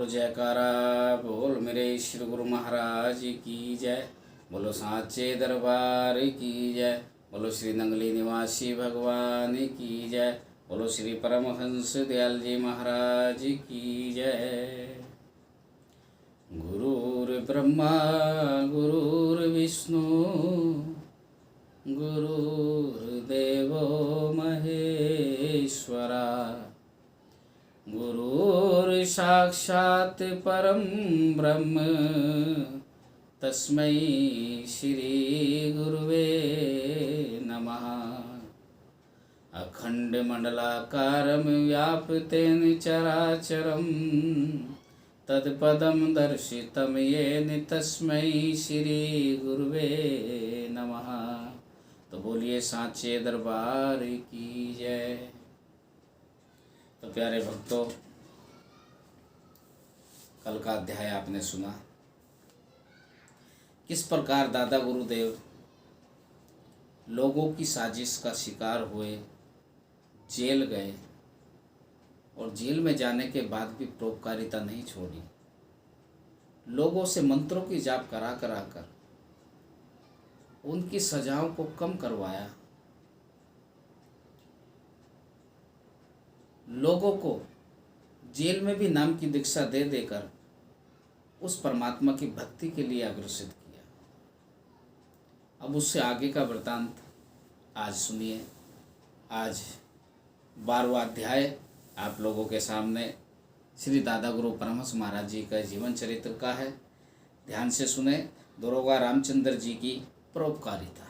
बोलो जयकारा बोल मेरे श्री गुरु महाराज की जय। बोलो साचे दरबार की जय। बोलो श्री नंगली निवासी भगवान की जय। बोलो श्री परमहंस दयाल जी महाराज की जय। गुरुर्ब्रह्मा गुरुर्विष्णु गुरुर्देवो महेश्वरा गुरुर्साक्षात् परं ब्रह्म तस्मै श्री गुरुवे नमः। अखण्डमण्डलाकारं व्याप्तेन चराचरं तत्पदं दर्शितं येन तस्मै श्री गुरुवे नमः। तो बोलिए साचे दरबार की जय। तो प्यारे भक्तों, कल का अध्याय आपने सुना किस प्रकार दादा गुरुदेव लोगों की साजिश का शिकार हुए, जेल गए और जेल में जाने के बाद भी परोपकारिता नहीं छोड़ी। लोगों से मंत्रों की जाप करा कर उनकी सजाओं को कम करवाया। लोगों को जेल में भी नाम की दीक्षा दे देकर उस परमात्मा की भक्ति के लिए अग्रसित किया। अब उससे आगे का वृतांत आज सुनिए। आज 12वां अध्याय आप लोगों के सामने श्री दादा गुरु परमहंस महाराज जी का जीवन चरित्र का है। ध्यान से सुने। दरोगा रामचंद्र जी की परोपकारिता।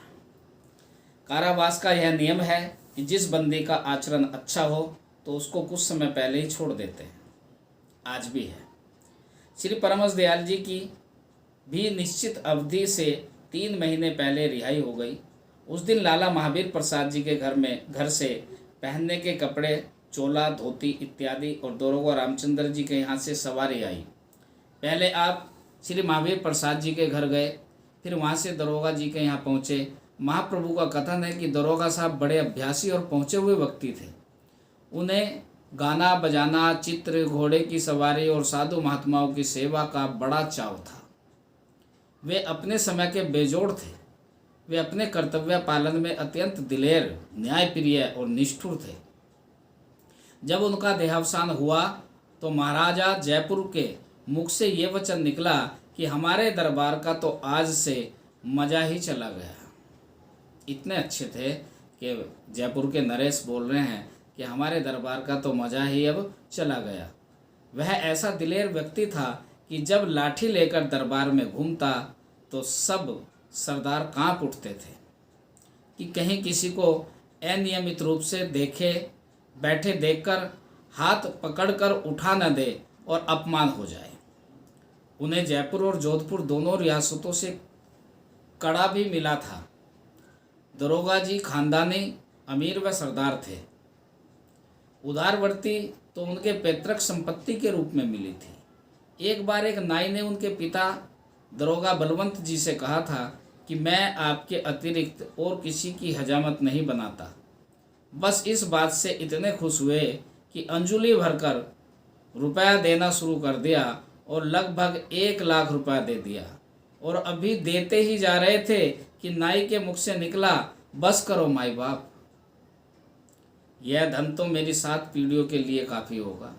कारावास का यह नियम है कि जिस बंदी का आचरण अच्छा हो तो उसको कुछ समय पहले ही छोड़ देते हैं। आज भी है। श्री परमहंस दयाल जी की भी निश्चित अवधि से 3 महीने पहले रिहाई हो गई। उस दिन लाला महावीर प्रसाद जी के घर से पहनने के कपड़े, चोला, धोती इत्यादि और दरोगा रामचंद्र जी के यहाँ से सवारी आई। पहले आप श्री महावीर प्रसाद जी के घर गए, फिर वहाँ से दरोगा जी के यहाँ पहुँचे। महाप्रभु का कथन है कि दरोगा साहब बड़े अभ्यासी और पहुँचे हुए व्यक्ति थे। उन्हें गाना बजाना, चित्र, घोड़े की सवारी और साधु महात्माओं की सेवा का बड़ा चाव था। वे अपने समय के बेजोड़ थे। वे अपने कर्तव्य पालन में अत्यंत दिलेर, न्यायप्रिय और निष्ठुर थे। जब उनका देहावसान हुआ तो महाराजा जयपुर के मुख से ये वचन निकला कि हमारे दरबार का तो आज से मजा ही चला गया। इतने अच्छे थे कि जयपुर के नरेश बोल रहे हैं कि हमारे दरबार का तो मज़ा ही अब चला गया। वह ऐसा दिलेर व्यक्ति था कि जब लाठी लेकर दरबार में घूमता तो सब सरदार कांप उठते थे कि कहीं किसी को अनियमित रूप से बैठे देखकर हाथ पकड़कर उठा न दे और अपमान हो जाए। उन्हें जयपुर और जोधपुर दोनों रियासतों से कड़ा भी मिला था। दरोगा जी खानदानी अमीर व सरदार थे। उदारवर्ती तो उनके पैतृक संपत्ति के रूप में मिली थी। एक बार एक नाई ने उनके पिता दरोगा बलवंत जी से कहा था कि मैं आपके अतिरिक्त और किसी की हजामत नहीं बनाता। बस इस बात से इतने खुश हुए कि अंजुली भरकर रुपया देना शुरू कर दिया और लगभग 1 लाख रुपया दे दिया। और अभी देते ही जा रहे थे कि नाई के मुख से निकला, बस करो माई बाप, यह धन तो मेरी 7 पीढ़ियों के लिए काफ़ी होगा।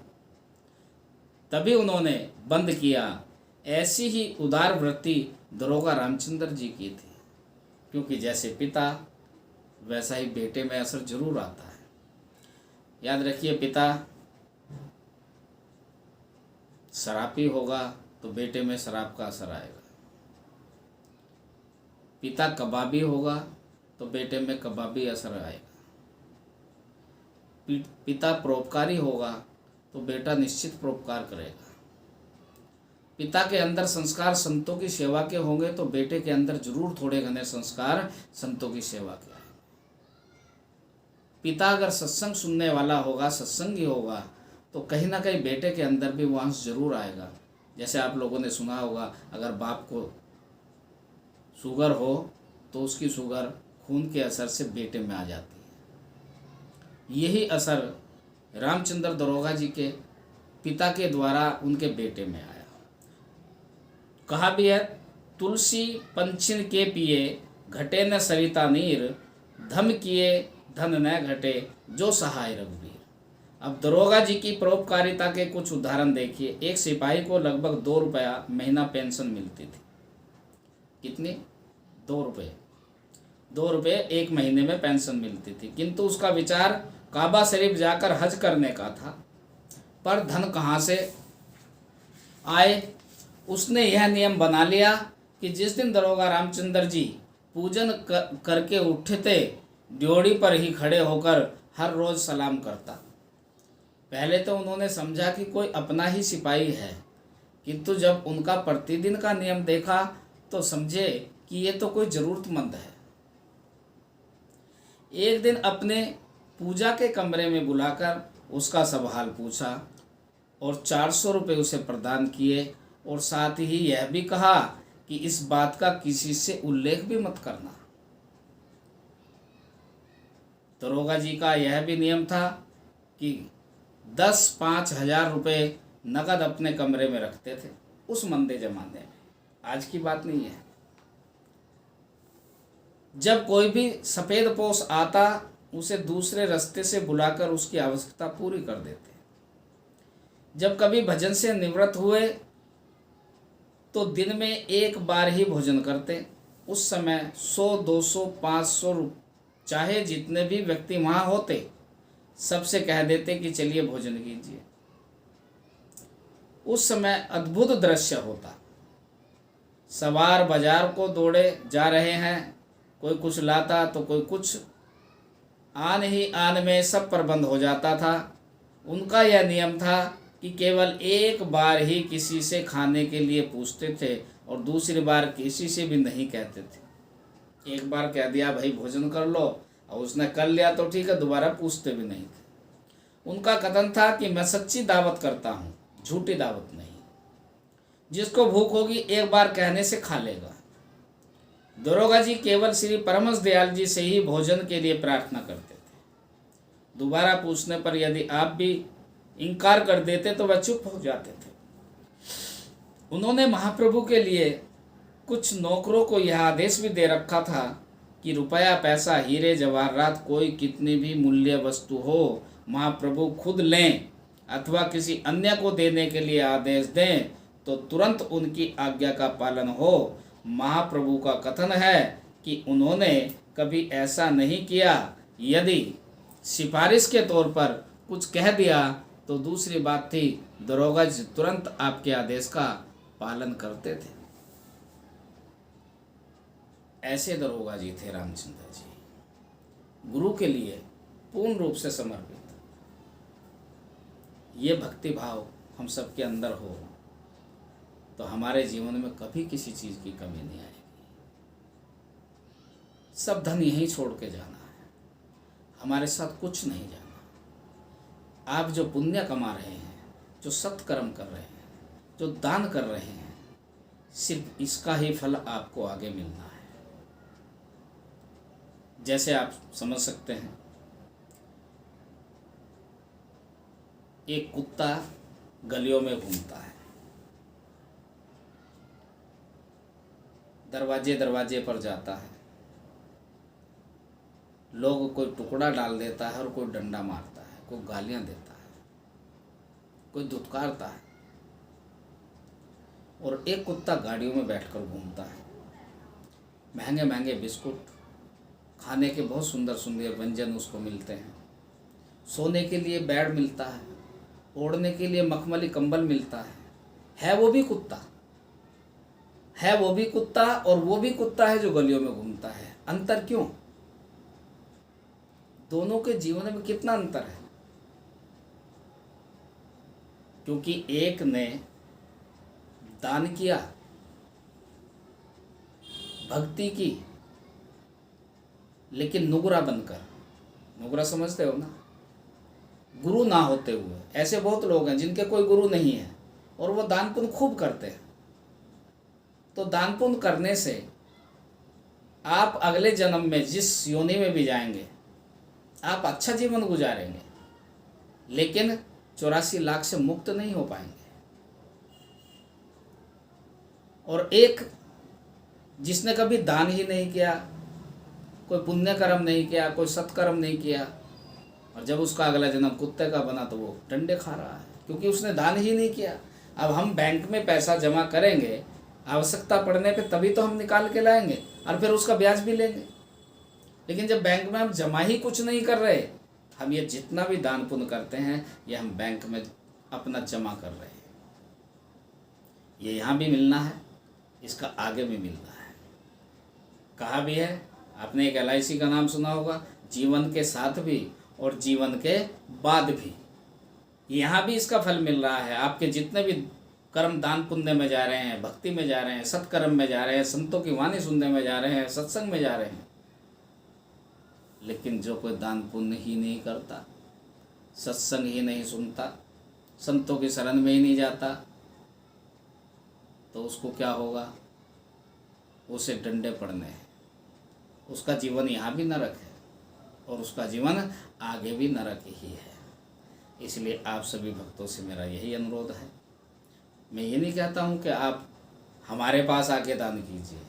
तभी उन्होंने बंद किया। ऐसी ही उदार वृत्ति दरोगा रामचंद्र जी की थी, क्योंकि जैसे पिता वैसा ही बेटे में असर जरूर आता है। याद रखिए, पिता शराबी होगा तो बेटे में शराब का असर आएगा। पिता कबाबी होगा तो बेटे में कबाबी असर आएगा। पिता परोपकारी होगा तो बेटा निश्चित परोपकार करेगा। पिता के अंदर संस्कार संतों की सेवा के होंगे तो बेटे के अंदर जरूर थोड़े घने संस्कार संतों की सेवा के आएंगे। पिता अगर सत्संग सुनने वाला होगा, सत्संगी होगा, तो कहीं ना कहीं बेटे के अंदर भी वो अंश जरूर आएगा। जैसे आप लोगों ने सुना होगा, अगर बाप को शुगर हो तो उसकी शुगर खून के असर से बेटे में आ जाती है। यही असर रामचंद्र दरोगा जी के पिता के द्वारा उनके बेटे में आया। कहा भी है, तुलसी पंचिन के पिए, घटे न सरिता नीर, धम किए धन न घटे, जो सहाय रघुवीर। अब दरोगा जी की परोपकारिता के कुछ उदाहरण देखिए। एक सिपाही को लगभग 2 रुपया महीना पेंशन मिलती थी। कितनी? 2 रुपये। 2 रुपये एक महीने में पेंशन मिलती थी, किंतु उसका विचार काबा शरीफ जाकर हज करने का था। पर धन कहाँ से आए? उसने यह नियम बना लिया कि जिस दिन दरोगा रामचंद्र जी पूजन करके उठते, ड्योढ़ी पर ही खड़े होकर हर रोज सलाम करता। पहले तो उन्होंने समझा कि कोई अपना ही सिपाही है, किंतु जब उनका प्रतिदिन का नियम देखा तो समझे कि ये तो कोई ज़रूरतमंद है। एक दिन अपने पूजा के कमरे में बुलाकर उसका सब हाल पूछा और 400 रुपये उसे प्रदान किए, और साथ ही यह भी कहा कि इस बात का किसी से उल्लेख भी मत करना। दरोगा जी का यह भी नियम था कि 10-5 हज़ार रुपये नकद अपने कमरे में रखते थे उस मंदे जमाने में। आज की बात नहीं है। जब कोई भी सफ़ेद पोश आता, उसे दूसरे रास्ते से बुलाकर उसकी आवश्यकता पूरी कर देते। जब कभी भजन से निवृत्त हुए तो दिन में एक बार ही भोजन करते। उस समय 100, 200, 500 चाहे जितने भी व्यक्ति वहाँ होते, सबसे कह देते कि चलिए भोजन कीजिए। उस समय अद्भुत दृश्य होता। सवार बाजार को दौड़े जा रहे हैं, कोई कुछ लाता तो कोई कुछ, आन ही आन में सब प्रबंध हो जाता था। उनका यह नियम था कि केवल एक बार ही किसी से खाने के लिए पूछते थे और दूसरी बार किसी से भी नहीं कहते थे। एक बार कह दिया भाई भोजन कर लो, और उसने कर लिया तो ठीक है, दोबारा पूछते भी नहीं थे। उनका कथन था कि मैं सच्ची दावत करता हूँ, झूठी दावत नहीं। जिसको भूख होगी एक बार कहने से खा लेगा। दरोगा जी केवल श्री परमहंस दयाल जी से ही भोजन के लिए प्रार्थना करते थे। दोबारा पूछने पर यदि आप भी इनकार कर देते तो वह चुप हो जाते थे। उन्होंने महाप्रभु के लिए कुछ नौकरों को यह आदेश भी दे रखा था कि रुपया, पैसा, हीरे जवाहरात, कोई कितनी भी मूल्य वस्तु हो, महाप्रभु खुद लें अथवा किसी अन्य को देने के लिए आदेश दें तो तुरंत उनकी आज्ञा का पालन हो। महाप्रभु का कथन है कि उन्होंने कभी ऐसा नहीं किया। यदि सिफारिश के तौर पर कुछ कह दिया तो दूसरी बात थी, दरोगा जी तुरंत आपके आदेश का पालन करते थे। ऐसे दरोगा जी थे रामचंद्र जी, गुरु के लिए पूर्ण रूप से समर्पित। ये भक्ति भाव हम सबके अंदर हो तो हमारे जीवन में कभी किसी चीज़ की कमी नहीं आएगी। सब धन यहीं छोड़ के जाना है, हमारे साथ कुछ नहीं जाना। आप जो पुण्य कमा रहे हैं, जो सत्कर्म कर रहे हैं, जो दान कर रहे हैं, सिर्फ इसका ही फल आपको आगे मिलना है। जैसे आप समझ सकते हैं, एक कुत्ता गलियों में घूमता है, दरवाजे दरवाजे पर जाता है, लोग कोई टुकड़ा डाल देता है और कोई डंडा मारता है, कोई गालियां देता है, कोई धुतकारता है। और एक कुत्ता गाड़ियों में बैठकर घूमता है। महंगे महंगे बिस्कुट, खाने के बहुत सुंदर सुंदर व्यंजन उसको मिलते हैं, सोने के लिए बेड मिलता है, ओढ़ने के लिए मखमली कंबल मिलता है वो भी कुत्ता है, वो भी कुत्ता और वो भी कुत्ता है जो गलियों में घूमता है। अंतर क्यों? दोनों के जीवन में कितना अंतर है? क्योंकि एक ने दान किया, भक्ति की, लेकिन नुगरा बनकर। नुगरा समझते हो ना? गुरु ना होते हुए। ऐसे बहुत लोग हैं जिनके कोई गुरु नहीं है और वो दान पुण्य खूब करते हैं। तो दान पुण्य करने से आप अगले जन्म में जिस योनि में भी जाएंगे, आप अच्छा जीवन गुजारेंगे। लेकिन 84 लाख से मुक्त नहीं हो पाएंगे। और एक जिसने कभी दान ही नहीं किया, कोई पुण्य कर्म नहीं किया, कोई सत्कर्म नहीं किया, और जब उसका अगला जन्म कुत्ते का बना तो वो डंडे खा रहा है, क्योंकि उसने दान ही नहीं किया। अब हम बैंक में पैसा जमा करेंगे, आवश्यकता पड़ने पे तभी तो हम निकाल के लाएंगे और फिर उसका ब्याज भी लेंगे। लेकिन जब बैंक में हम जमा ही कुछ नहीं कर रहे, हम ये जितना भी दान पुण्य करते हैं ये हम बैंक में अपना जमा कर रहे हैं। ये यहाँ भी मिलना है, इसका आगे भी मिलना है। कहा भी है, आपने एक LIC का नाम सुना होगा, जीवन के साथ भी और जीवन के बाद भी। यहाँ भी इसका फल मिल रहा है। आपके जितने भी कर्म दान पुण्य में जा रहे हैं, भक्ति में जा रहे हैं, सत्कर्म में जा रहे हैं, संतों की वाणी सुनने में जा रहे हैं, सत्संग में जा रहे हैं, लेकिन जो कोई दान पुण्य ही नहीं करता, सत्संग ही नहीं सुनता, संतों की शरण में ही नहीं जाता, तो उसको क्या होगा? उसे डंडे पड़ने हैं। उसका जीवन यहाँ भी नरक है और उसका जीवन आगे भी नरक ही है। इसलिए आप सभी भक्तों से मेरा यही अनुरोध है। मैं ये नहीं कहता हूँ कि आप हमारे पास आके दान कीजिए।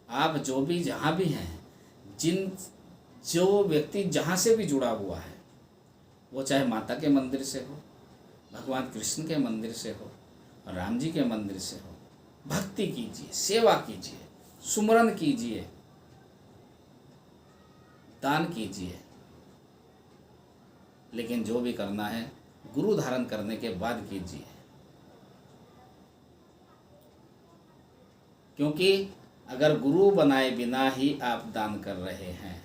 आप जो भी जहाँ भी हैं, जो व्यक्ति जहाँ से भी जुड़ा हुआ है, वो चाहे माता के मंदिर से हो, भगवान कृष्ण के मंदिर से हो, राम जी के मंदिर से हो, भक्ति कीजिए, सेवा कीजिए, सुमरन कीजिए, दान कीजिए। लेकिन जो भी करना है गुरु धारण करने के बाद कीजिए, क्योंकि अगर गुरु बनाए बिना ही आप दान कर रहे हैं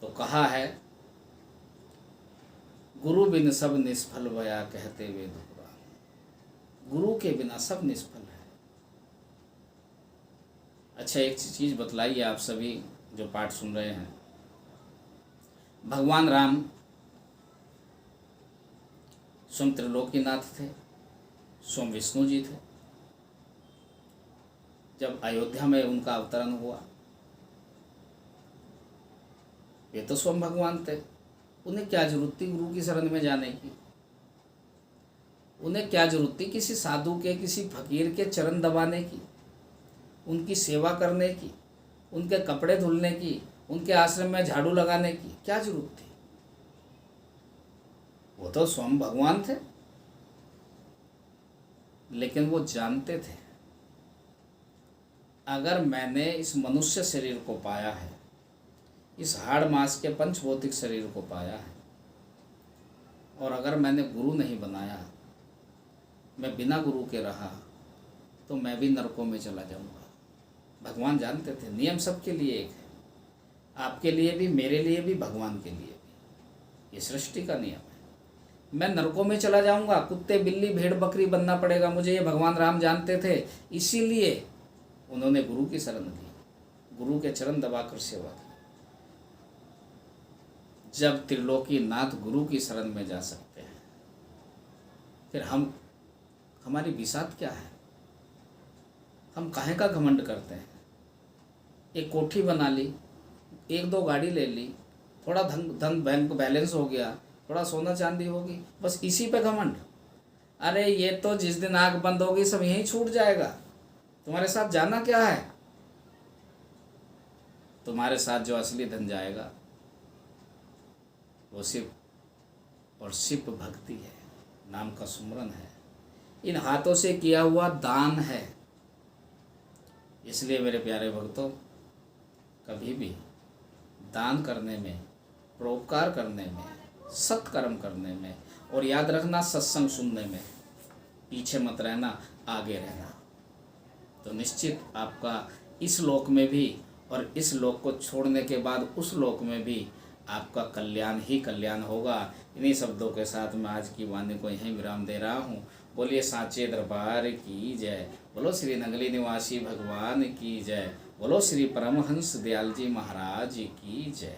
तो कहा है, गुरु बिन सब निष्फल भया कहते वेद पुराण। गुरु के बिना सब निष्फल है। अच्छा, एक चीज़ बतलाइए आप सभी जो पाठ सुन रहे हैं। भगवान राम स्वयं त्रिलोकीनाथ थे, स्वयं विष्णु जी थे। जब अयोध्या में उनका अवतरण हुआ, ये तो स्वयं भगवान थे। उन्हें क्या जरूरत थी गुरु की शरण में जाने की? उन्हें क्या जरूरत थी किसी साधु के, किसी फकीर के चरण दबाने की, उनकी सेवा करने की, उनके कपड़े धुलने की, उनके आश्रम में झाड़ू लगाने की? क्या जरूरत थी? वो तो स्वयं भगवान थे। लेकिन वो जानते थे, अगर मैंने इस मनुष्य शरीर को पाया है, इस हाड़ मांस के पंचभौतिक शरीर को पाया है, और अगर मैंने गुरु नहीं बनाया, मैं बिना गुरु के रहा, तो मैं भी नरकों में चला जाऊंगा। भगवान जानते थे नियम सबके लिए एक है, आपके लिए भी, मेरे लिए भी, भगवान के लिए भी। ये सृष्टि का नियम है। मैं नरकों में चला जाऊंगा, कुत्ते बिल्ली भेड़ बकरी बनना पड़ेगा मुझे, ये भगवान राम जानते थे। इसीलिए उन्होंने गुरु की शरण ली, गुरु के चरण दबाकर सेवा की। जब त्रिलोकीनाथ गुरु की शरण में जा सकते हैं, फिर हमारी बिसात क्या है? हम काहे का घमंड करते हैं? एक कोठी बना ली, 1-2 गाड़ी ले ली, थोड़ा धन बैंक बैलेंस हो गया, थोड़ा सोना चांदी होगी, बस इसी पे घमंड। अरे ये तो जिस दिन आँख बंद होगी सब यहीं छूट जाएगा। तुम्हारे साथ जाना क्या है? तुम्हारे साथ जो असली धन जाएगा वो सिर्फ और सिर्फ भक्ति है, नाम का सुमरन है, इन हाथों से किया हुआ दान है। इसलिए मेरे प्यारे भक्तों, कभी भी दान करने में, परोपकार करने में, सत्कर्म करने में, और याद रखना सत्संग सुनने में पीछे मत रहना, आगे रहना। तो निश्चित आपका इस लोक में भी और इस लोक को छोड़ने के बाद उस लोक में भी आपका कल्याण ही कल्याण होगा। इन्हीं शब्दों के साथ मैं आज की वाणी को यहीं विराम दे रहा हूँ। बोलिए साचे दरबार की जय, बोलो श्री नगली निवासी भगवान की जय, बोलो श्री परमहंस दयाल जी महाराज की जय।